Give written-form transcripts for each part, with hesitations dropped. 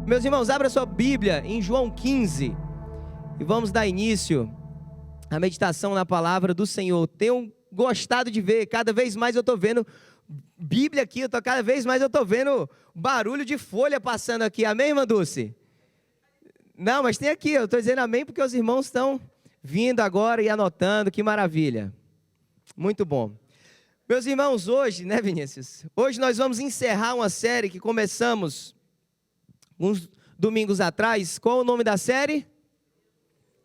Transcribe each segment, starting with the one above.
Meus irmãos, abra sua Bíblia em João 15 e vamos dar início à meditação na palavra do Senhor. Tenho gostado de ver, cada vez mais eu estou vendo Bíblia aqui, cada vez mais eu estou vendo barulho de folha passando aqui, amém, irmã Dulce? Não, mas tem aqui, eu estou dizendo amém porque os irmãos estão vindo agora e anotando, que maravilha, muito bom. Meus irmãos, hoje, né, Vinícius? Hoje nós vamos encerrar uma série que começamos uns domingos atrás. Qual o nome da série?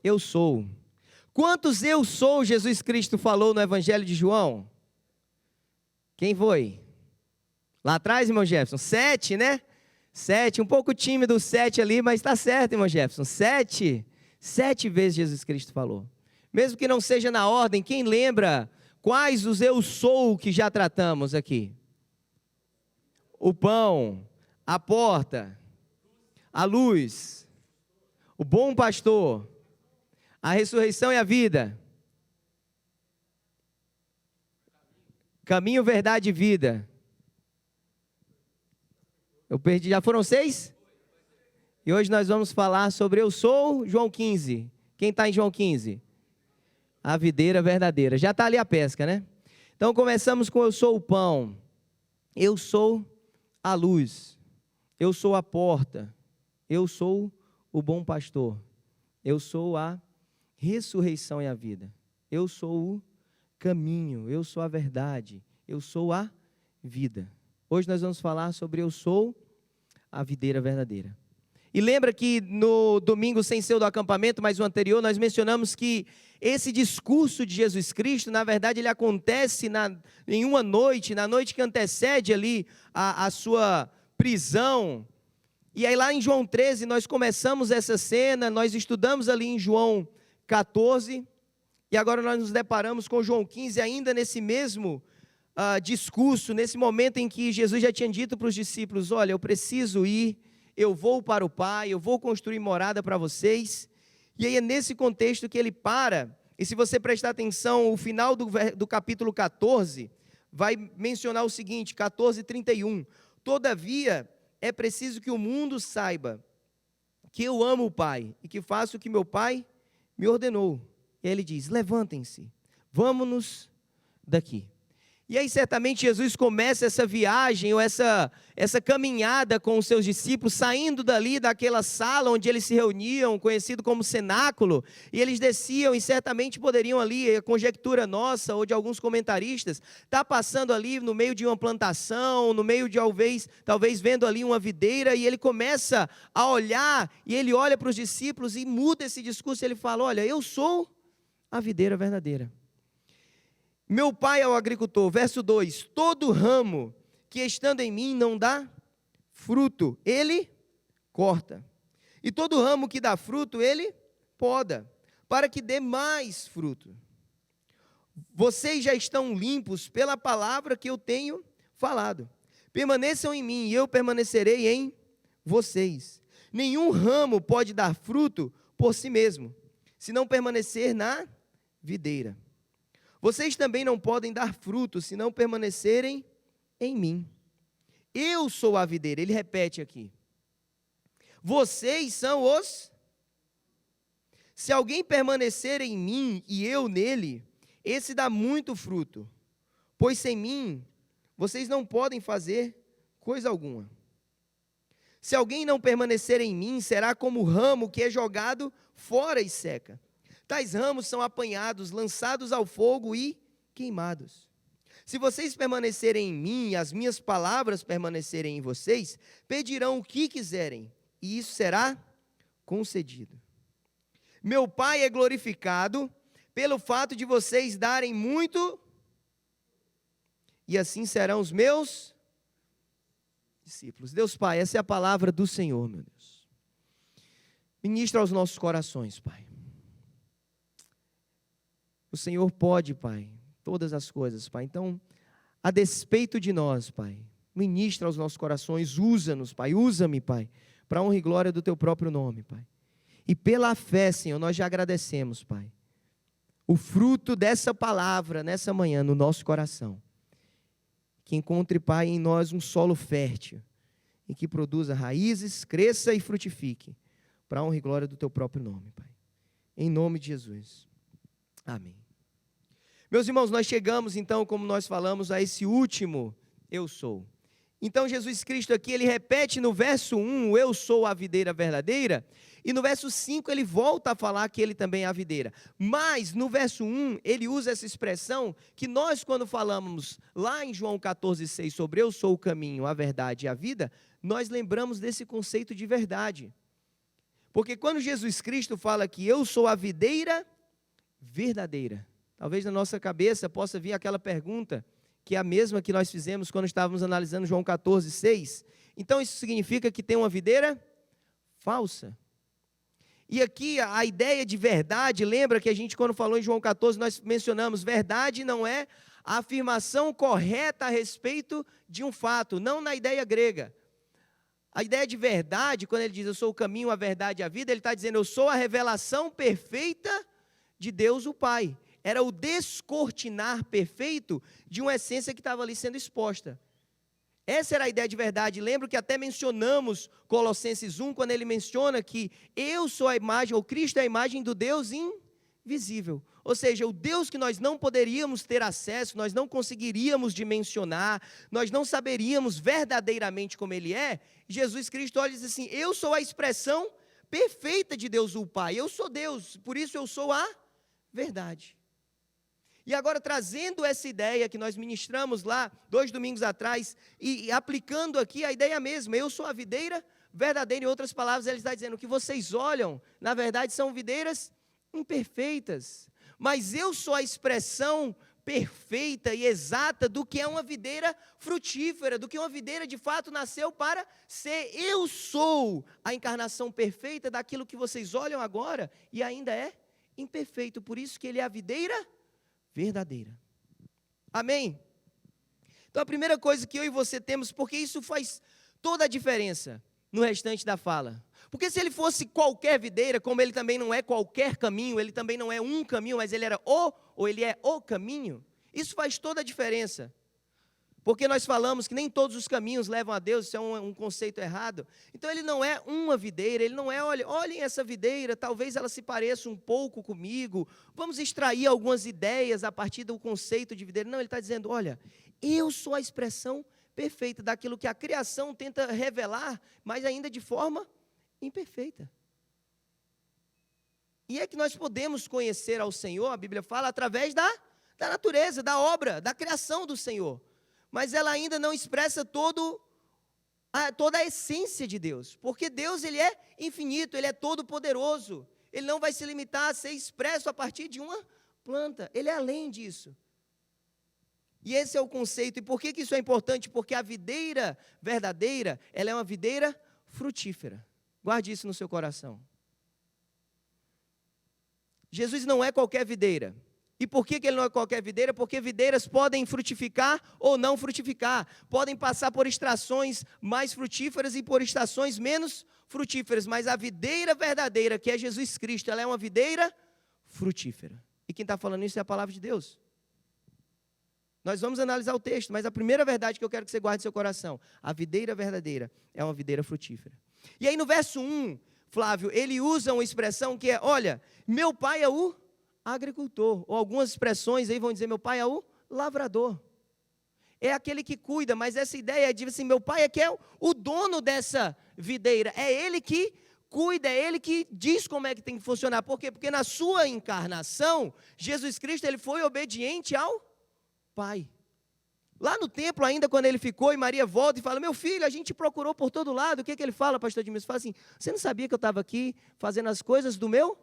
Eu sou. Quantos eu sou Jesus Cristo falou no Evangelho de João? Quem foi? Lá atrás, irmão Jefferson? 7, né? 7, um pouco tímido o 7 ali, mas está certo, irmão Jefferson. 7 vezes Jesus Cristo falou. Mesmo que não seja na ordem, quem lembra quais os eu sou que já tratamos aqui? O pão, a porta, a luz, o bom pastor, a ressurreição e a vida, caminho, verdade e vida. Eu perdi, já foram 6? E hoje nós vamos falar sobre eu sou, João 15. Quem está em João 15? A videira verdadeira. Já está ali a pesca, né? Então começamos com eu sou o pão, eu sou a luz, eu sou a porta, eu sou o bom pastor, eu sou a ressurreição e a vida, eu sou o caminho, eu sou a verdade, eu sou a vida. Hoje nós vamos falar sobre eu sou a videira verdadeira. E lembra que no domingo sem ser o do acampamento, mas o anterior, nós mencionamos que esse discurso de Jesus Cristo, na verdade, ele acontece em uma noite, na noite que antecede ali a sua prisão. E aí lá em João 13, nós começamos essa cena, nós estudamos ali em João 14, e agora nós nos deparamos com João 15, ainda nesse mesmo discurso, nesse momento em que Jesus já tinha dito para os discípulos, olha, eu preciso ir, eu vou para o Pai, eu vou construir morada para vocês. E aí é nesse contexto que ele para, e se você prestar atenção, o final do capítulo 14, vai mencionar o seguinte, 14:31, todavia é preciso que o mundo saiba que eu amo o Pai, e que faço o que meu Pai me ordenou. E aí ele diz, levantem-se, vamos-nos daqui. E aí certamente Jesus começa essa viagem, ou essa caminhada com os seus discípulos, saindo dali daquela sala onde eles se reuniam, conhecido como cenáculo, e eles desciam e certamente poderiam ali, a conjectura nossa ou de alguns comentaristas, estar passando ali no meio de uma plantação, no meio de talvez vendo ali uma videira, e ele começa a olhar, e ele olha para os discípulos e muda esse discurso, ele fala, olha, eu sou a videira verdadeira. Meu Pai é o agricultor, verso 2, todo ramo que estando em mim não dá fruto, ele corta, e todo ramo que dá fruto, ele poda, para que dê mais fruto. Vocês já estão limpos pela palavra que eu tenho falado, permaneçam em mim e eu permanecerei em vocês. Nenhum ramo pode dar fruto por si mesmo, se não permanecer na videira. Vocês também não podem dar fruto se não permanecerem em mim. Eu sou a videira, ele repete aqui. Vocês são os... Se alguém permanecer em mim e eu nele, esse dá muito fruto, pois sem mim vocês não podem fazer coisa alguma. Se alguém não permanecer em mim, será como o ramo que é jogado fora e seca. Tais ramos são apanhados, lançados ao fogo e queimados. Se vocês permanecerem em mim e as minhas palavras permanecerem em vocês, pedirão o que quiserem, e isso será concedido. Meu Pai é glorificado pelo fato de vocês darem muito, e assim serão os meus discípulos. Deus Pai, essa é a palavra do Senhor, meu Deus. Ministra aos nossos corações, Pai. O Senhor pode, Pai, todas as coisas, Pai. Então, a despeito de nós, Pai, ministra aos nossos corações, usa-nos, Pai, usa-me, Pai, para a honra e glória do Teu próprio nome, Pai. E pela fé, Senhor, nós já agradecemos, Pai, o fruto dessa palavra nessa manhã no nosso coração. Que encontre, Pai, em nós um solo fértil e que produza raízes, cresça e frutifique, para a honra e glória do teu próprio nome, Pai. Em nome de Jesus. Amém. Meus irmãos, nós chegamos então, como nós falamos, a esse último eu sou. Então Jesus Cristo aqui, ele repete no verso 1, eu sou a videira verdadeira, e no verso 5 ele volta a falar que ele também é a videira. Mas no verso 1, ele usa essa expressão que nós, quando falamos lá em João 14,6 sobre eu sou o caminho, a verdade e a vida, nós lembramos desse conceito de verdade. Porque quando Jesus Cristo fala que eu sou a videira verdadeira, talvez na nossa cabeça possa vir aquela pergunta, que é a mesma que nós fizemos quando estávamos analisando João 14,6. Então isso significa que tem uma videira falsa. E aqui a ideia de verdade, lembra que a gente quando falou em João 14, nós mencionamos, verdade não é a afirmação correta a respeito de um fato, não na ideia grega. A ideia de verdade, quando ele diz eu sou o caminho, a verdade e a vida, ele está dizendo eu sou a revelação perfeita de Deus o Pai. Era o descortinar perfeito de uma essência que estava ali sendo exposta. Essa era a ideia de verdade. Lembro que até mencionamos Colossenses 1, quando ele menciona que eu sou a imagem, ou Cristo é a imagem do Deus invisível. Ou seja, o Deus que nós não poderíamos ter acesso, nós não conseguiríamos dimensionar, nós não saberíamos verdadeiramente como Ele é. Jesus Cristo olha e diz assim, eu sou a expressão perfeita de Deus o Pai. Eu sou Deus, por isso eu sou a verdade. E agora, trazendo essa ideia que nós ministramos lá 2 domingos atrás, e aplicando aqui a ideia mesma, eu sou a videira verdadeira, em outras palavras, ele está dizendo, o que vocês olham, na verdade, são videiras imperfeitas, mas eu sou a expressão perfeita e exata do que é uma videira frutífera, do que uma videira de fato nasceu para ser, eu sou a encarnação perfeita daquilo que vocês olham agora, e ainda é imperfeito, por isso que ele é a videira verdadeira. Amém? Então a primeira coisa que eu e você temos, porque isso faz toda a diferença no restante da fala. Porque se ele fosse qualquer videira, como ele também não é qualquer caminho, ele também não é um caminho, mas ele era ou ele é o caminho, isso faz toda a diferença. Porque nós falamos que nem todos os caminhos levam a Deus, isso é um conceito errado. Então ele não é uma videira, ele não é, olhem essa videira, talvez ela se pareça um pouco comigo, vamos extrair algumas ideias a partir do conceito de videira. Não, ele está dizendo, olha, eu sou a expressão perfeita daquilo que a criação tenta revelar, mas ainda de forma imperfeita. E é que nós podemos conhecer ao Senhor, a Bíblia fala, através da natureza, da obra, da criação do Senhor. Mas ela ainda não expressa toda a essência de Deus, porque Deus ele é infinito, ele é todo poderoso, ele não vai se limitar a ser expresso a partir de uma planta, ele é além disso. E esse é o conceito, e por que isso é importante? Porque a videira verdadeira, ela é uma videira frutífera, guarde isso no seu coração. Jesus não é qualquer videira. E por que ele não é qualquer videira? Porque videiras podem frutificar ou não frutificar. Podem passar por estações mais frutíferas e por estações menos frutíferas. Mas a videira verdadeira, que é Jesus Cristo, ela é uma videira frutífera. E quem está falando isso é a palavra de Deus. Nós vamos analisar o texto, mas a primeira verdade que eu quero que você guarde no seu coração, a videira verdadeira é uma videira frutífera. E aí no verso 1, Flávio, ele usa uma expressão que é, olha, meu pai é o agricultor, ou algumas expressões aí vão dizer, meu pai é o lavrador, é aquele que cuida, mas essa ideia de assim, meu pai é que é o dono dessa videira, é ele que cuida, é ele que diz como é que tem que funcionar. Por quê? Porque na sua encarnação, Jesus Cristo ele foi obediente ao Pai. Lá no templo ainda, quando ele ficou, e Maria volta e fala, meu filho, a gente procurou por todo lado, o que ele fala, pastor Edmilson? Ele fala assim, você não sabia que eu estava aqui fazendo as coisas do meu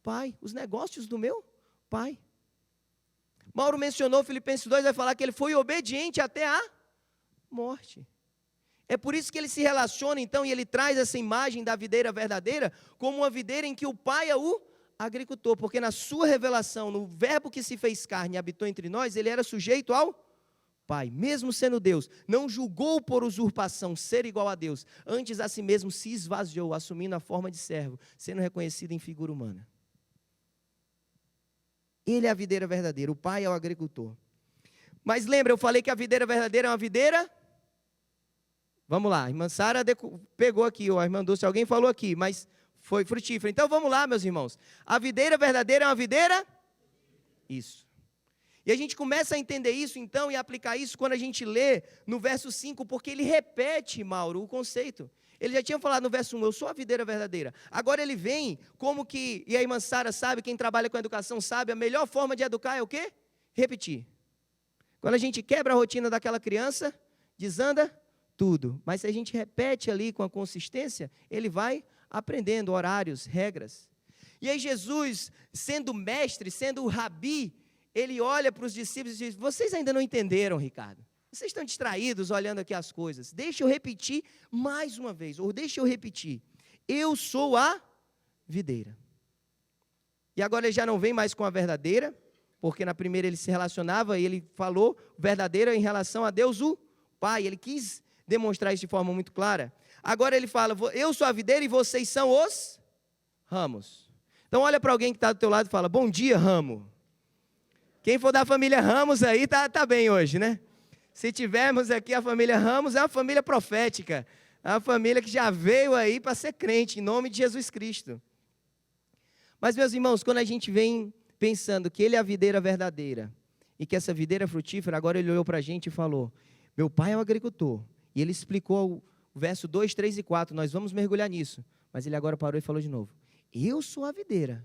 Pai, os negócios do meu Pai. Mauro mencionou Filipenses 2, vai falar que ele foi obediente até a morte. É por isso que ele se relaciona então, e ele traz essa imagem da videira verdadeira, como uma videira em que o Pai é o agricultor, porque na sua revelação, no verbo que se fez carne e habitou entre nós, ele era sujeito ao Pai, mesmo sendo Deus, não julgou por usurpação ser igual a Deus, antes a si mesmo se esvaziou, assumindo a forma de servo, sendo reconhecido em figura humana. Ele é a videira verdadeira, o Pai é o agricultor. Mas lembra, eu falei que a videira verdadeira é uma videira Vamos lá, a irmã Sara pegou aqui, ou a irmã Dulce, alguém falou aqui, mas foi frutífera. Então vamos lá, meus irmãos. A videira verdadeira é uma videira? Isso. E a gente começa a entender isso, então, e aplicar isso quando a gente lê no verso 5, porque ele repete, Mauro, o conceito. Ele já tinha falado no verso 1, eu sou a videira verdadeira. Agora ele vem como que, e a irmã Sara sabe, quem trabalha com educação sabe, a melhor forma de educar é o quê? Repetir. Quando a gente quebra a rotina daquela criança, desanda tudo. Mas se a gente repete ali com a consistência, ele vai aprendendo horários, regras. E aí Jesus, sendo mestre, sendo o rabi, ele olha para os discípulos e diz, vocês ainda não entenderam, Ricardo. Vocês estão distraídos olhando aqui as coisas. Deixa eu repetir mais uma vez, ou deixa eu repetir. Eu sou a videira. E agora ele já não vem mais com a verdadeira, porque na primeira ele se relacionava e ele falou verdadeira em relação a Deus o Pai. Ele quis demonstrar isso de forma muito clara. Agora ele fala, eu sou a videira e vocês são os ramos. Então olha para alguém que está do teu lado e fala, bom dia, ramo. Quem for da família Ramos aí, tá bem hoje, né? Se tivermos aqui a família Ramos, é uma família profética. É uma família que já veio aí para ser crente, em nome de Jesus Cristo. Mas, meus irmãos, quando a gente vem pensando que ele é a videira verdadeira, e que essa videira é frutífera, agora ele olhou para a gente e falou, meu pai é um agricultor. E ele explicou o verso 2, 3 e 4, nós vamos mergulhar nisso. Mas ele agora parou e falou de novo, eu sou a videira,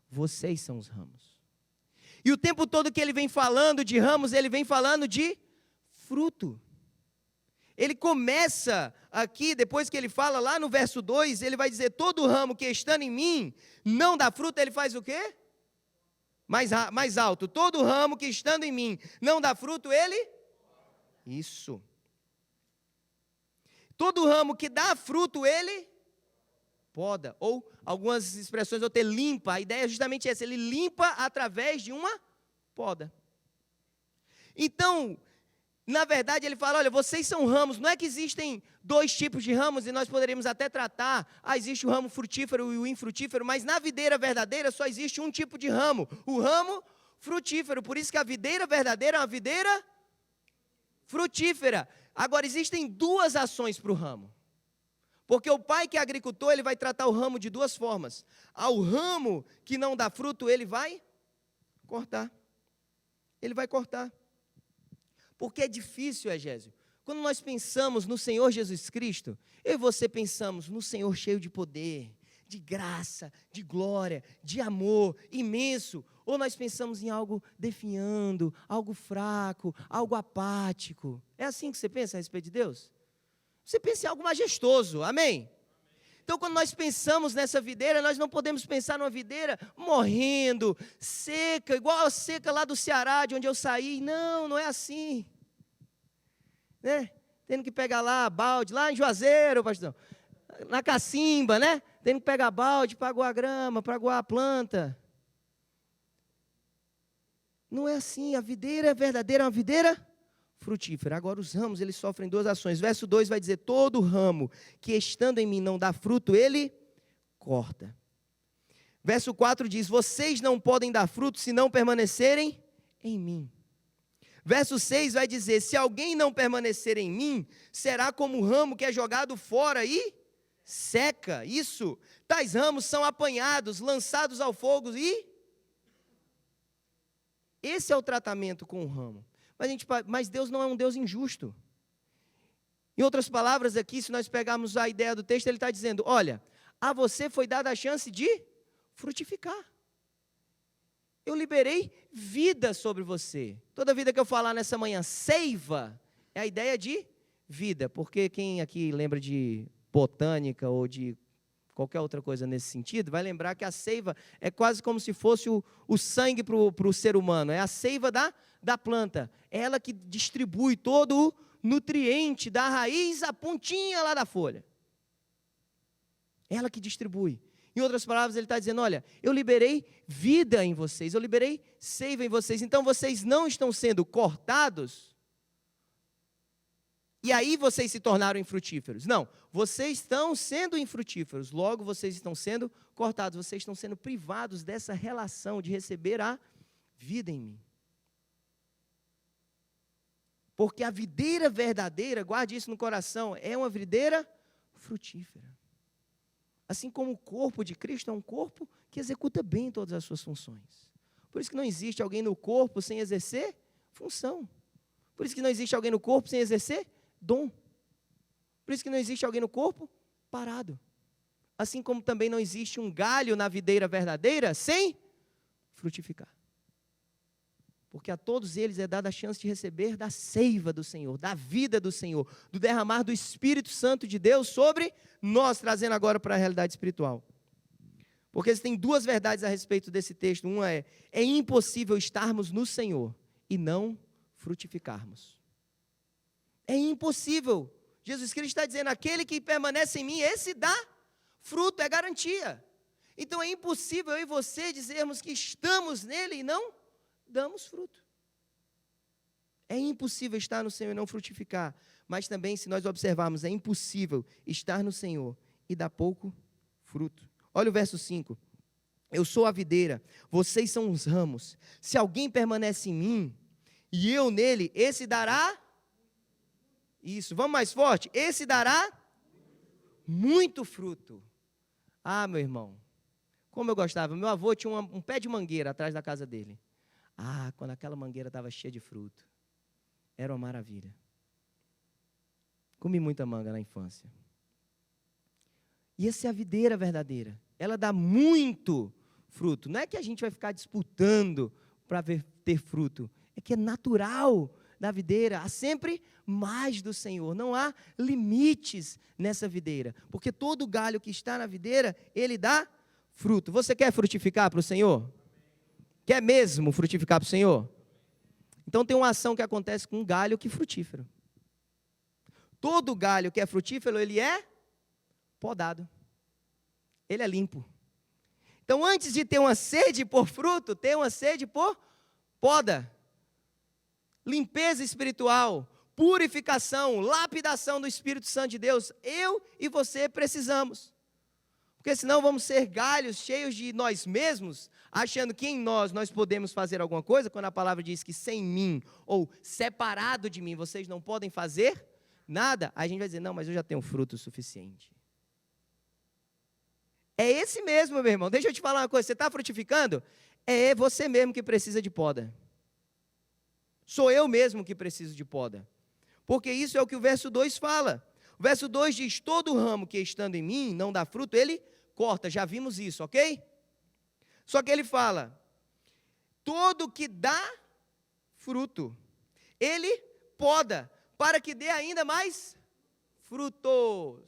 vocês são os ramos. E o tempo todo que ele vem falando de ramos, ele vem falando de fruto. Ele começa aqui, depois que ele fala lá no verso 2, ele vai dizer, todo ramo que estando em mim não dá fruto, ele faz o quê? Mais alto, todo ramo que estando em mim não dá fruto, ele? Isso. Todo ramo que dá fruto, ele poda, ou algumas expressões vão ter limpa, a ideia é justamente essa, ele limpa através de uma poda. Então, na verdade, ele fala, olha, vocês são ramos, não é que existem dois tipos de ramos, e nós poderíamos até tratar, existe o ramo frutífero e o infrutífero, mas na videira verdadeira só existe um tipo de ramo, o ramo frutífero, por isso que a videira verdadeira é uma videira frutífera. Agora, existem duas ações para o ramo, porque o pai que é agricultor, ele vai tratar o ramo de duas formas. Ao ramo que não dá fruto, ele vai cortar. Ele vai cortar. Porque é difícil, Egésio. Quando nós pensamos no Senhor Jesus Cristo, eu e você pensamos no Senhor cheio de poder, de graça, de glória, de amor imenso. Ou nós pensamos em algo definhando, algo fraco, algo apático. É assim que você pensa a respeito de Deus? Você pensa em algo majestoso, amém? Então, quando nós pensamos nessa videira, nós não podemos pensar numa videira morrendo, seca, igual a seca lá do Ceará, de onde eu saí. Não, não é assim. Né? Tendo que pegar lá balde, lá em Juazeiro, pastor, na cacimba, né? Tendo que pegar balde para aguar a grama, para aguar a planta. Não é assim, a videira verdadeira é uma videira frutífera. Agora os ramos, eles sofrem duas ações. Verso 2 vai dizer, todo ramo que estando em mim não dá fruto, ele corta. Verso 4 diz, vocês não podem dar fruto se não permanecerem em mim. Verso 6 vai dizer, se alguém não permanecer em mim, será como um ramo que é jogado fora e seca. Isso, tais ramos são apanhados, lançados ao fogo e... Esse é o tratamento com o ramo. Mas Deus não é um Deus injusto. Em outras palavras aqui, se nós pegarmos a ideia do texto, ele está dizendo, olha, a você foi dada a chance de frutificar. Eu liberei vida sobre você. Toda vida que eu falar nessa manhã, seiva, é a ideia de vida. Porque quem aqui lembra de botânica ou de qualquer outra coisa nesse sentido, vai lembrar que a seiva é quase como se fosse o sangue para o ser humano. É a seiva da planta. É ela que distribui todo o nutriente da raiz à pontinha lá da folha. Ela que distribui. Em outras palavras, ele está dizendo, olha, eu liberei vida em vocês, eu liberei seiva em vocês, então vocês não estão sendo cortados, e aí vocês se tornaram infrutíferos. Não, vocês estão sendo infrutíferos, logo vocês estão sendo cortados, vocês estão sendo privados dessa relação de receber a vida em mim. Porque a videira verdadeira, guarde isso no coração, é uma videira frutífera. Assim como o corpo de Cristo é um corpo que executa bem todas as suas funções. Por isso que não existe alguém no corpo sem exercer função. Por isso que não existe alguém no corpo sem exercer dom. Por isso que não existe alguém no corpo parado. Assim como também não existe um galho na videira verdadeira sem frutificar. Porque a todos eles é dada a chance de receber da seiva do Senhor, da vida do Senhor, do derramar do Espírito Santo de Deus sobre nós, trazendo agora para a realidade espiritual. Porque tem duas verdades a respeito desse texto. Uma é impossível estarmos no Senhor e não frutificarmos. É impossível. Jesus Cristo está dizendo, aquele que permanece em mim, esse dá fruto, é garantia. Então é impossível eu e você dizermos que estamos nele e não damos fruto. É impossível estar no Senhor e não frutificar. Mas também, se nós observarmos, é impossível estar no Senhor e dar pouco fruto. Olha o verso 5. Eu sou a videira, vocês são os ramos. Se alguém permanece em mim e eu nele, esse dará... Isso, vamos mais forte. Esse dará muito fruto. Ah, meu irmão, como eu gostava. Meu avô tinha um pé de mangueira atrás da casa dele. Ah, quando aquela mangueira estava cheia de fruto. Era uma maravilha. Comi muita manga na infância. E essa é a videira verdadeira. Ela dá muito fruto. Não é que a gente vai ficar disputando para ter fruto. É que é natural da videira. Há sempre mais do Senhor. Não há limites nessa videira. Porque todo galho que está na videira, ele dá fruto. Você quer frutificar para o Senhor? Quer mesmo frutificar para o Senhor? Então tem uma ação que acontece com um galho que é frutífero. Todo galho que é frutífero, ele é podado. Ele é limpo. Então antes de ter uma sede por fruto, tem uma sede por poda. Limpeza espiritual, purificação, lapidação do Espírito Santo de Deus. Eu e você precisamos. Porque senão vamos ser galhos cheios de nós mesmos, achando que em nós podemos fazer alguma coisa, quando a palavra diz que sem mim, ou separado de mim, vocês não podem fazer nada, a gente vai dizer, não, mas eu já tenho fruto suficiente. É esse mesmo, meu irmão. Deixa eu te falar uma coisa, você está frutificando? É você mesmo que precisa de poda. Sou eu mesmo que preciso de poda. Porque isso é o que o verso 2 fala. O verso 2 diz, todo ramo que estando em mim não dá fruto, ele corta, já vimos isso, ok? Só que ele fala, todo que dá fruto, ele poda, para que dê ainda mais frutos.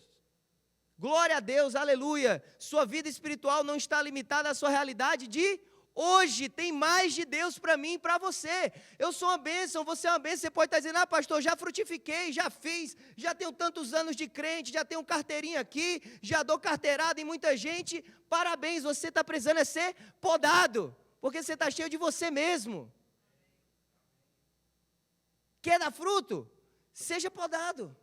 Glória a Deus, aleluia. Sua vida espiritual não está limitada à sua realidade de hoje. Tem mais de Deus para mim e para você. Eu sou uma bênção, você é uma bênção. Você pode estar dizendo, pastor, já frutifiquei, já fiz, já tenho tantos anos de crente, já tenho carteirinha aqui, já dou carteirada em muita gente. Parabéns, você está precisando ser podado, porque você está cheio de você mesmo. Quer dar fruto? Seja podado.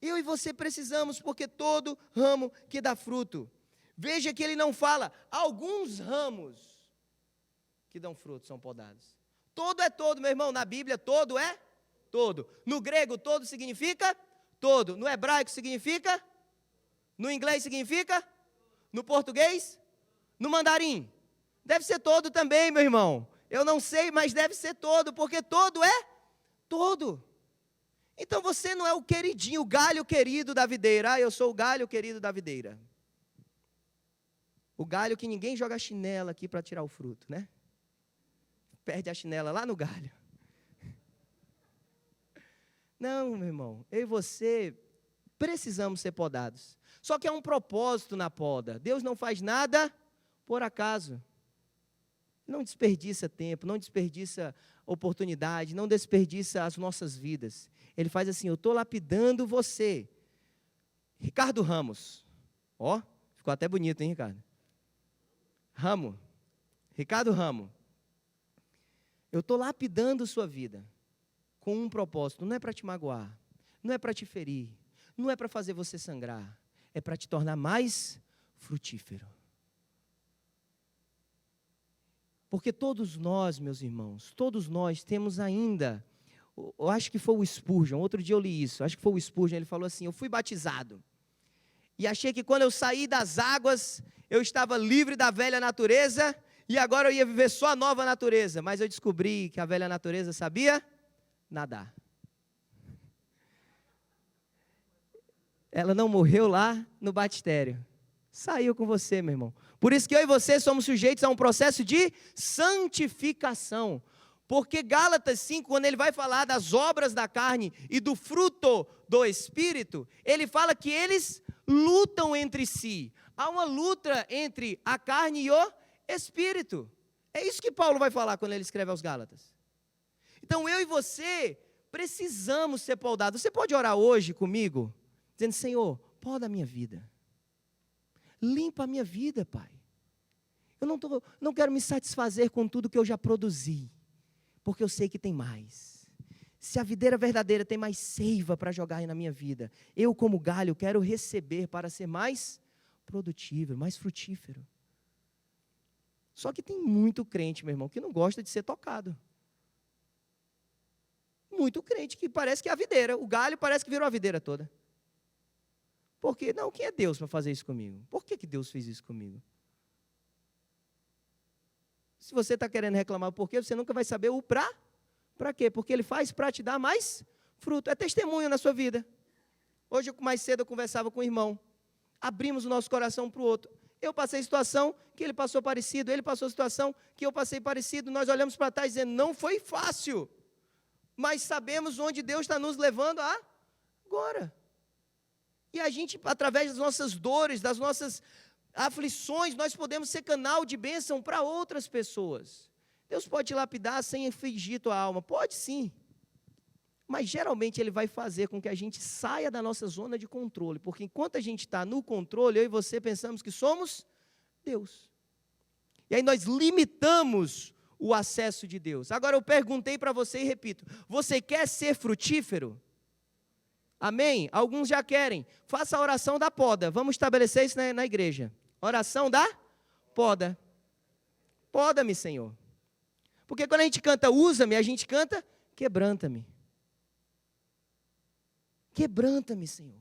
Eu e você precisamos, porque todo ramo que dá fruto. Veja que ele não fala, alguns ramos que dão fruto são podados. Todo é todo, meu irmão, na Bíblia todo é todo. No grego todo significa todo. No hebraico significa? No inglês significa? No português? No mandarim? Deve ser todo também, meu irmão. Eu não sei, mas deve ser todo, porque todo é todo. Então você não é o queridinho, o galho querido da videira. Ah, eu sou o galho querido da videira. O galho que ninguém joga chinela aqui para tirar o fruto, né? Perde a chinela lá no galho. Não, meu irmão, eu e você precisamos ser podados. Só que há um propósito na poda. Deus não faz nada por acaso. Não desperdiça tempo, não desperdiça oportunidade, não desperdiça as nossas vidas. Ele faz assim, eu estou lapidando você. Ricardo Ramos. Ó, ficou até bonito, hein, Ricardo? Ricardo Ramos. Eu estou lapidando sua vida com um propósito. Não é para te magoar, não é para te ferir, não é para fazer você sangrar. É para te tornar mais frutífero. Porque todos nós, meus irmãos, todos nós temos ainda eu acho que foi o Spurgeon, outro dia eu li isso, acho que foi o Spurgeon, ele falou assim, eu fui batizado, e achei que quando eu saí das águas, eu estava livre da velha natureza, e agora eu ia viver só a nova natureza, mas eu descobri que a velha natureza sabia nadar. Ela não morreu lá no batistério, saiu com você, meu irmão. Por isso que eu e você somos sujeitos a um processo de santificação. Porque Gálatas 5, quando ele vai falar das obras da carne e do fruto do Espírito, ele fala que eles lutam entre si. Há uma luta entre a carne e o Espírito. É isso que Paulo vai falar quando ele escreve aos Gálatas. Então eu e você precisamos ser podado. Você pode orar hoje comigo, dizendo, Senhor, poda a minha vida. Limpa a minha vida, Pai. Eu não quero me satisfazer com tudo que eu já produzi, porque eu sei que tem mais. Se a videira verdadeira tem mais seiva para jogar aí na minha vida, eu como galho quero receber para ser mais produtivo, mais frutífero. Só que tem muito crente, meu irmão, que não gosta de ser tocado. Muito crente que parece que é a videira, o galho parece que virou a videira toda. Por quê? Não, quem é Deus para fazer isso comigo? Por que Deus fez isso comigo? Se você está querendo reclamar o porquê, você nunca vai saber o para quê? Porque Ele faz para te dar mais fruto. É testemunho na sua vida. Hoje, mais cedo, eu conversava com o irmão. Abrimos o nosso coração um para o outro. Eu passei situação que ele passou parecido, ele passou situação que eu passei parecido. Nós olhamos para trás dizendo, não foi fácil, mas sabemos onde Deus está nos levando agora. E a gente, através das nossas dores, das nossas aflições, nós podemos ser canal de bênção para outras pessoas. Deus pode te lapidar sem infligir tua alma, pode sim. Mas geralmente Ele vai fazer com que a gente saia da nossa zona de controle, porque enquanto a gente está no controle, eu e você pensamos que somos Deus. E aí nós limitamos o acesso de Deus. Agora eu perguntei para você e repito, você quer ser frutífero? Amém? Alguns já querem. Faça a oração da poda. Vamos estabelecer isso na igreja. Oração da poda. Poda-me, Senhor. Porque quando a gente canta usa-me, a gente canta quebranta-me. Quebranta-me, Senhor.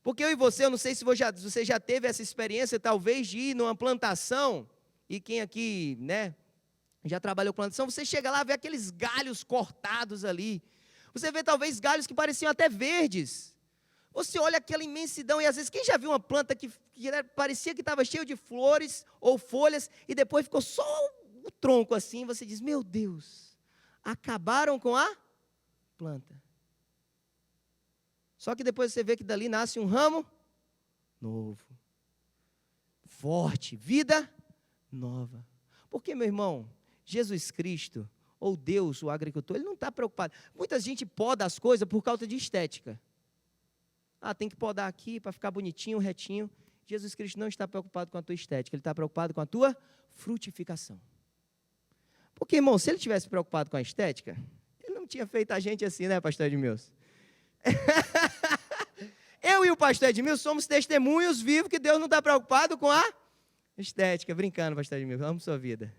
Porque eu e você, eu não sei se você já teve essa experiência, talvez, de ir numa plantação, e quem aqui, né, já trabalhou com plantação, você chega lá e vê aqueles galhos cortados ali. Você vê talvez galhos que pareciam até verdes. Você olha aquela imensidão e às vezes, quem já viu uma planta que parecia que estava cheio de flores ou folhas e depois ficou só o tronco assim, você diz, meu Deus, acabaram com a planta. Só que depois você vê que dali nasce um ramo novo, forte, vida nova. Porque, meu irmão, Jesus Cristo, ou Deus, o agricultor, Ele não está preocupado. Muita gente poda as coisas por causa de estética. Tem que podar aqui para ficar bonitinho, retinho. Jesus Cristo não está preocupado com a tua estética, Ele está preocupado com a tua frutificação. Porque, irmão, se Ele tivesse preocupado com a estética, Ele não tinha feito a gente assim, né, pastor Edmilson? Eu e o pastor Edmilson somos testemunhos vivos que Deus não está preocupado com a estética. Brincando, pastor Edmilson, amo sua vida.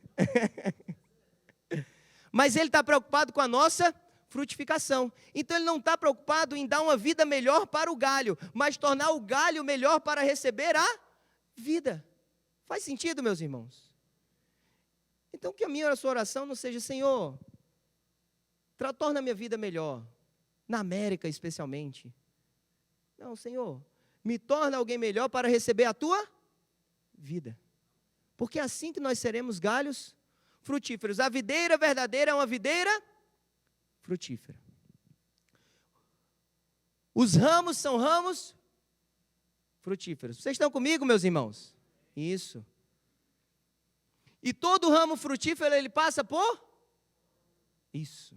Mas Ele está preocupado com a nossa frutificação. Então Ele não está preocupado em dar uma vida melhor para o galho, mas tornar o galho melhor para receber a vida. Faz sentido, meus irmãos? Então que a minha sua oração não seja, Senhor, torna a minha vida melhor, na América especialmente. Não, Senhor, me torna alguém melhor para receber a tua vida. Porque é assim que nós seremos galhos frutíferos. A videira verdadeira é uma videira frutífera. Os ramos são ramos frutíferos. Vocês estão comigo, meus irmãos? Isso. E todo ramo frutífero, ele passa por? Isso.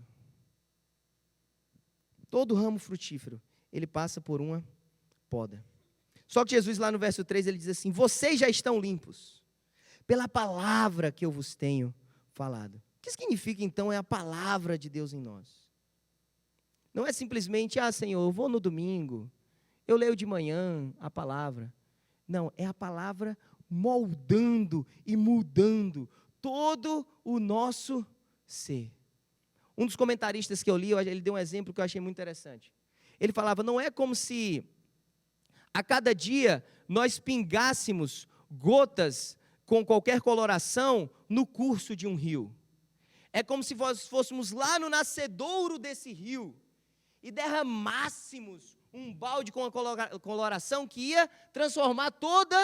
Todo ramo frutífero, ele passa por uma poda. Só que Jesus lá no verso 3, ele diz assim, vocês já estão limpos, pela palavra que eu vos tenho falado. O que significa então é a palavra de Deus em nós? Não é simplesmente, Senhor, eu vou no domingo, eu leio de manhã a palavra. Não, é a palavra moldando e mudando todo o nosso ser. Um dos comentaristas que eu li, ele deu um exemplo que eu achei muito interessante. Ele falava, não é como se a cada dia nós pingássemos gotas com qualquer coloração no curso de um rio. É como se nós fôssemos lá no nascedouro desse rio e derramássemos um balde com uma coloração que ia transformar todo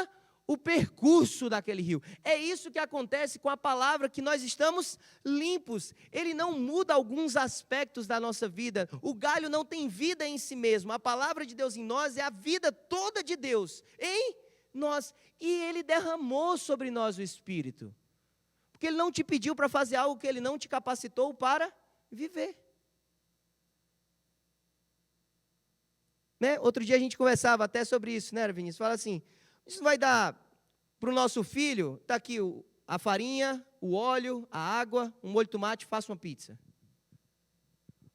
o percurso daquele rio. É isso que acontece com a palavra, que nós estamos limpos. Ele não muda alguns aspectos da nossa vida. O galho não tem vida em si mesmo. A palavra de Deus em nós é a vida toda de Deus em nós. E Ele derramou sobre nós o Espírito. Porque Ele não te pediu para fazer algo que Ele não te capacitou para viver. Né? Outro dia a gente conversava até sobre isso, né, Vinícius? Fala assim, isso vai dar para o nosso filho, está aqui a farinha, o óleo, a água, um molho de tomate, faça uma pizza.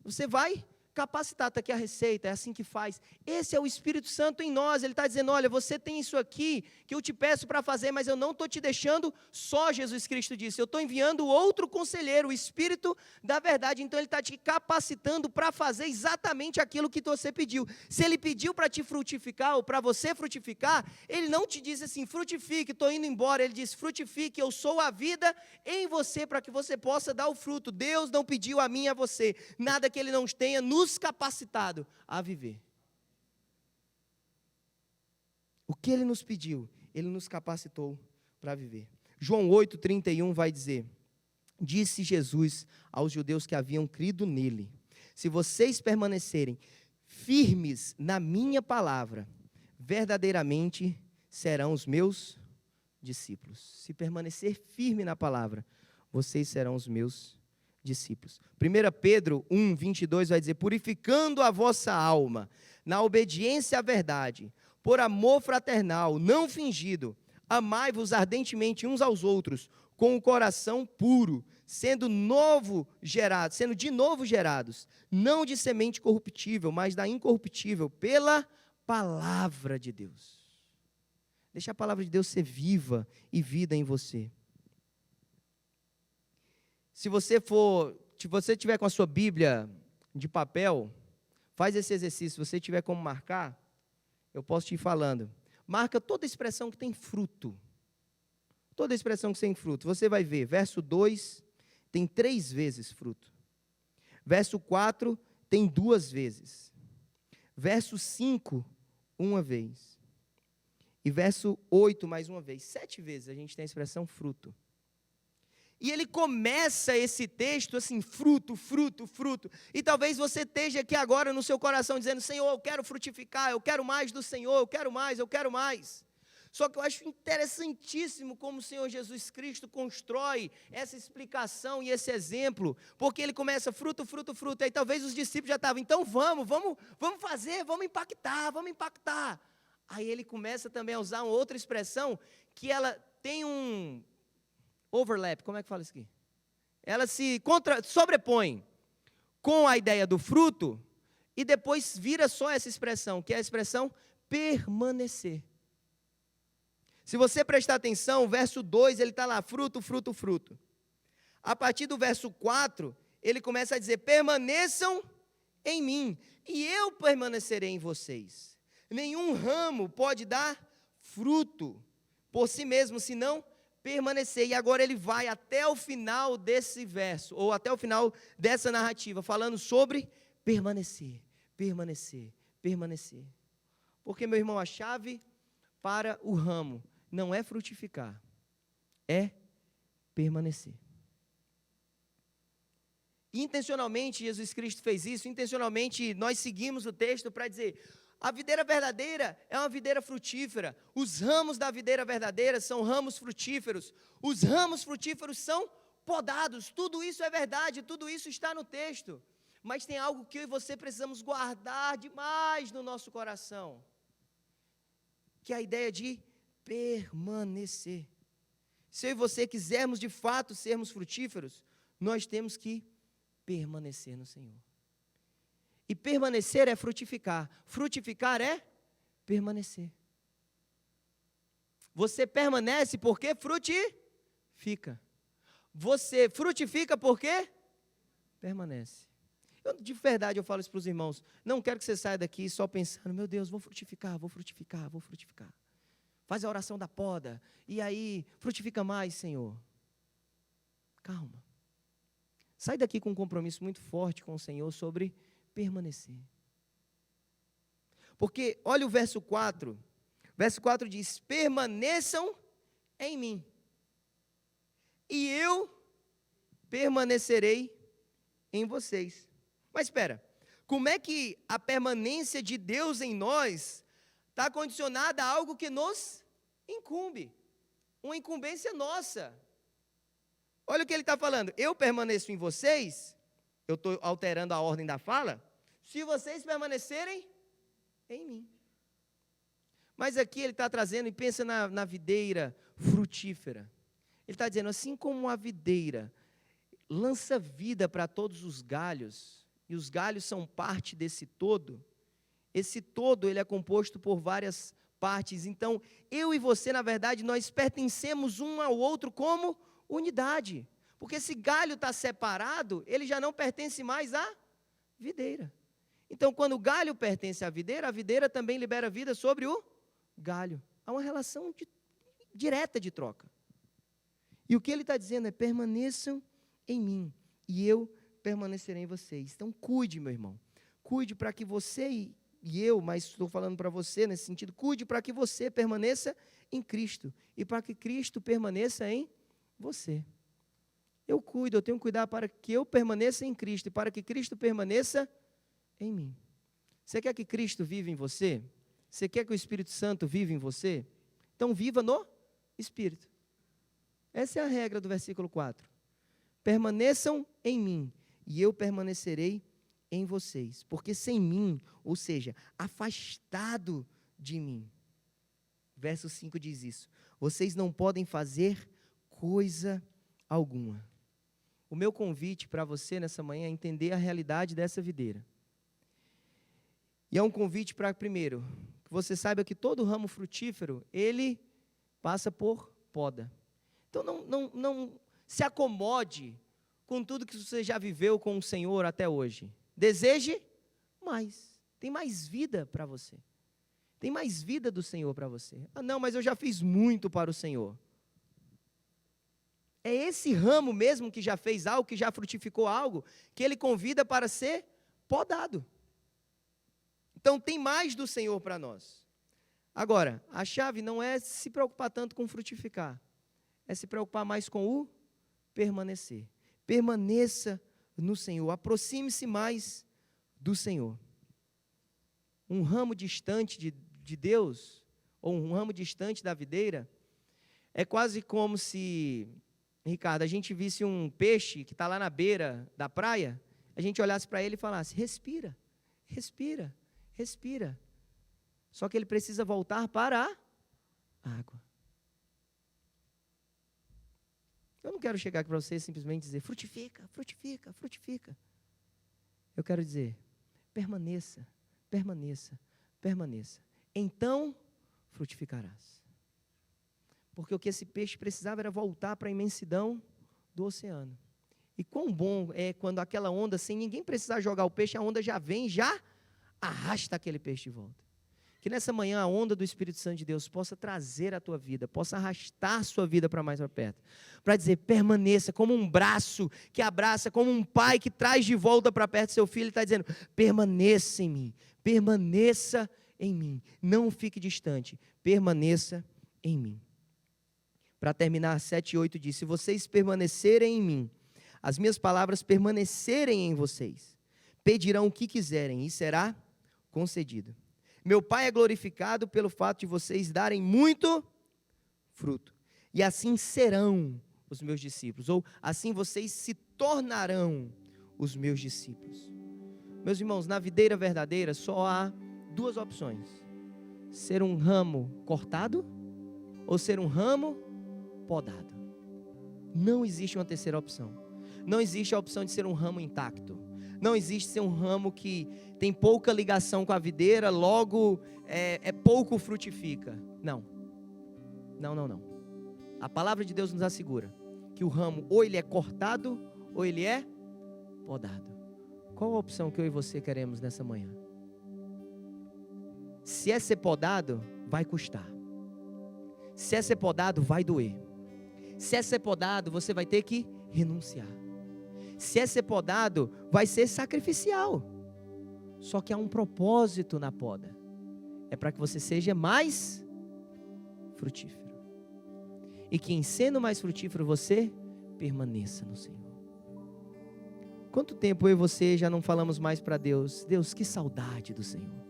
Você vai capacitar, está aqui a receita, é assim que faz. Esse é o Espírito Santo em nós, ele está dizendo, olha, você tem isso aqui, que eu te peço para fazer, mas eu não estou te deixando só, Jesus Cristo disse, eu estou enviando outro conselheiro, o Espírito da verdade, então ele está te capacitando para fazer exatamente aquilo que você pediu. Se ele pediu para te frutificar, ou para você frutificar, ele não te diz assim, frutifique, estou indo embora, ele diz, frutifique, eu sou a vida em você, para que você possa dar o fruto. Deus não pediu a mim e a você, nada que ele não tenha nos capacitado a viver. O que Ele nos pediu, Ele nos capacitou para viver. João 8,31 vai dizer, disse Jesus aos judeus que haviam crido nele, se vocês permanecerem firmes na minha palavra, verdadeiramente serão os meus discípulos. Se permanecer firme na palavra, vocês serão os meus discípulos. 1 Pedro 1,22 vai dizer, purificando a vossa alma, na obediência à verdade, por amor fraternal, não fingido, amai-vos ardentemente uns aos outros, com o coração puro, sendo de novo gerados, não de semente corruptível, mas da incorruptível, pela palavra de Deus. Deixa a palavra de Deus ser viva e vida em você. Se você tiver com a sua Bíblia de papel, faz esse exercício. Se você tiver como marcar, eu posso te ir falando. Marca toda expressão que tem fruto. Toda expressão que tem fruto. Você vai ver, verso 2 tem 3 vezes fruto. Verso 4 tem 2 vezes. Verso 5, 1 vez. E verso 8, mais 1 vez. 7 vezes a gente tem a expressão fruto. E ele começa esse texto assim, fruto, fruto, fruto. E talvez você esteja aqui agora no seu coração dizendo, Senhor, eu quero frutificar, eu quero mais do Senhor, eu quero mais, eu quero mais. Só que eu acho interessantíssimo como o Senhor Jesus Cristo constrói essa explicação e esse exemplo, porque ele começa fruto, fruto, fruto. Aí talvez os discípulos já estavam, então vamos fazer, vamos impactar. Aí ele começa também a usar uma outra expressão, que ela tem um overlap, como é que fala isso aqui? Ela se sobrepõe com a ideia do fruto e depois vira só essa expressão, que é a expressão permanecer. Se você prestar atenção, o verso 2, ele está lá, fruto, fruto, fruto. A partir do verso 4, ele começa a dizer, permaneçam em mim, e eu permanecerei em vocês. Nenhum ramo pode dar fruto por si mesmo, senão permanecer. E agora ele vai até o final desse verso, ou até o final dessa narrativa, falando sobre permanecer, permanecer, permanecer. Porque, meu irmão, a chave para o ramo não é frutificar, é permanecer. Intencionalmente, Jesus Cristo fez isso, intencionalmente nós seguimos o texto para dizer, a videira verdadeira é uma videira frutífera, os ramos da videira verdadeira são ramos frutíferos, os ramos frutíferos são podados, tudo isso é verdade, tudo isso está no texto, mas tem algo que eu e você precisamos guardar demais no nosso coração, que é a ideia de permanecer. Se eu e você quisermos de fato sermos frutíferos, nós temos que permanecer no Senhor. E permanecer é frutificar. Frutificar é permanecer. Você permanece porque frutifica. Você frutifica porque permanece. De verdade, eu falo isso para os irmãos. Não quero que você saia daqui só pensando, meu Deus, vou frutificar, vou frutificar, vou frutificar. Faz a oração da poda, e aí, frutifica mais, Senhor. Calma. Sai daqui com um compromisso muito forte com o Senhor sobre permanecer. Porque, olha o verso 4. Verso 4 diz, permaneçam em mim, e eu permanecerei em vocês. Mas espera, como é que a permanência de Deus em nós está condicionada a algo que nos incumbe? Uma incumbência nossa. Olha o que ele está falando, eu permaneço em vocês, eu estou alterando a ordem da fala, se vocês permanecerem em mim. Mas aqui ele está trazendo, e pensa na videira frutífera. Ele está dizendo, assim como a videira lança vida para todos os galhos, e os galhos são parte desse todo, esse todo ele é composto por várias partes. Então, eu e você, na verdade, nós pertencemos um ao outro como unidade. Porque se galho está separado, ele já não pertence mais à videira. Então, quando o galho pertence à videira, a videira também libera vida sobre o galho. Há uma relação direta de troca. E o que ele está dizendo é, permaneçam em mim, e eu permanecerei em vocês. Então, cuide, meu irmão. Cuide para que você e eu, mas estou falando para você nesse sentido, cuide para que você permaneça em Cristo, e para que Cristo permaneça em você. Eu cuido, eu tenho que cuidar para que eu permaneça em Cristo, e para que Cristo permaneça em mim. Você quer que Cristo viva em você? Você quer que o Espírito Santo viva em você? Então viva no Espírito. Essa é a regra do versículo 4. Permaneçam em mim, e eu permanecerei em vocês. Porque sem mim, ou seja, afastado de mim. Verso 5 diz isso. Vocês não podem fazer coisa alguma. O meu convite para você nessa manhã é entender a realidade dessa videira. E é um convite para, primeiro, que você saiba que todo ramo frutífero, ele passa por poda. Então, não se acomode com tudo que você já viveu com o Senhor até hoje. Deseje mais. Tem mais vida para você. Tem mais vida do Senhor para você. Ah, não, mas eu já fiz muito para o Senhor. É esse ramo mesmo que já fez algo, que já frutificou algo, que ele convida para ser podado. Então, tem mais do Senhor para nós. Agora, a chave não é se preocupar tanto com frutificar, é se preocupar mais com o permanecer. Permaneça no Senhor, aproxime-se mais do Senhor. Um ramo distante de Deus, ou um ramo distante da videira, é quase como se, Ricardo, a gente visse um peixe que está lá na beira da praia, a gente olhasse para ele e falasse, respira, respira, respira. Só que ele precisa voltar para a água. Eu não quero chegar aqui para você e simplesmente dizer, frutifica, frutifica, frutifica. Eu quero dizer, permaneça, permaneça, permaneça. Então, frutificarás. Porque o que esse peixe precisava era voltar para a imensidão do oceano. E quão bom é quando aquela onda, sem ninguém precisar jogar o peixe, a onda já vem, já arrasta aquele peixe de volta. Que nessa manhã a onda do Espírito Santo de Deus possa trazer a tua vida, possa arrastar a sua vida para mais para perto. Para dizer, permaneça como um braço que abraça, como um pai que traz de volta para perto seu filho. Ele está dizendo, permaneça em mim, permaneça em mim. Não fique distante, permaneça em mim. Para terminar, 7 e 8 diz, se vocês permanecerem em mim, as minhas palavras permanecerem em vocês, pedirão o que quiserem e será concedido. Meu Pai é glorificado pelo fato de vocês darem muito fruto. E assim serão os meus discípulos. Ou assim vocês se tornarão os meus discípulos. Meus irmãos, na videira verdadeira só há duas opções. Ser um ramo cortado ou ser um ramo podado. Não existe uma terceira opção. Não existe a opção de ser um ramo intacto. Não existe ser um ramo que tem pouca ligação com a videira, logo pouco frutifica. Não. A palavra de Deus nos assegura que o ramo ou ele é cortado ou ele é podado. Qual a opção que eu e você queremos nessa manhã? Se é ser podado, vai custar. Se é ser podado, vai doer. Se é ser podado, você vai ter que renunciar. Se é ser podado, vai ser sacrificial. Só que há um propósito na poda. É para que você seja mais frutífero. E que em sendo mais frutífero você permaneça no Senhor. Quanto tempo eu e você já não falamos mais para Deus? Deus, que saudade do Senhor.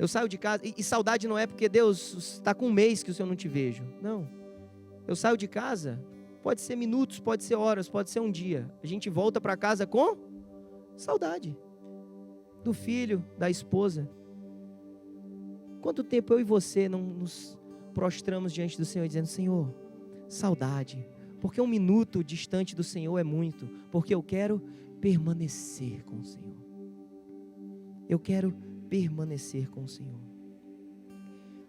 Eu saio de casa, e saudade não é porque Deus está com um mês que o Senhor não te vejo. Não. Eu saio de casa, pode ser minutos, pode ser horas, pode ser um dia. A gente volta para casa com saudade. Do filho, da esposa. Quanto tempo eu e você não nos prostramos diante do Senhor dizendo, Senhor, saudade. Porque um minuto distante do Senhor é muito. Porque eu quero permanecer com o Senhor. Eu quero permanecer com o Senhor.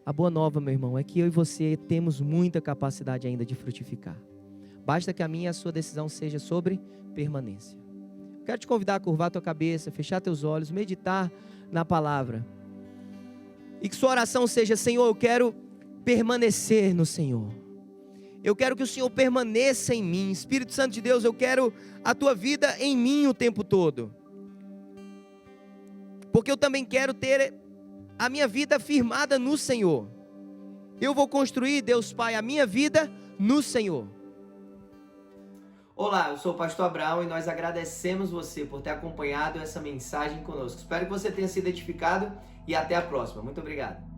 A boa nova, meu irmão, é que eu e você temos muita capacidade ainda de frutificar. Basta que a minha e a sua decisão seja sobre permanência. Quero te convidar a curvar a tua cabeça, fechar teus olhos, meditar na palavra. E que sua oração seja, Senhor, eu quero permanecer no Senhor. Eu quero que o Senhor permaneça em mim. Espírito Santo de Deus, eu quero a tua vida em mim o tempo todo. Porque eu também quero ter a minha vida firmada no Senhor. Eu vou construir, Deus Pai, a minha vida no Senhor. Olá, eu sou o pastor Abraão e nós agradecemos você por ter acompanhado essa mensagem conosco. Espero que você tenha sido edificado e até a próxima. Muito obrigado.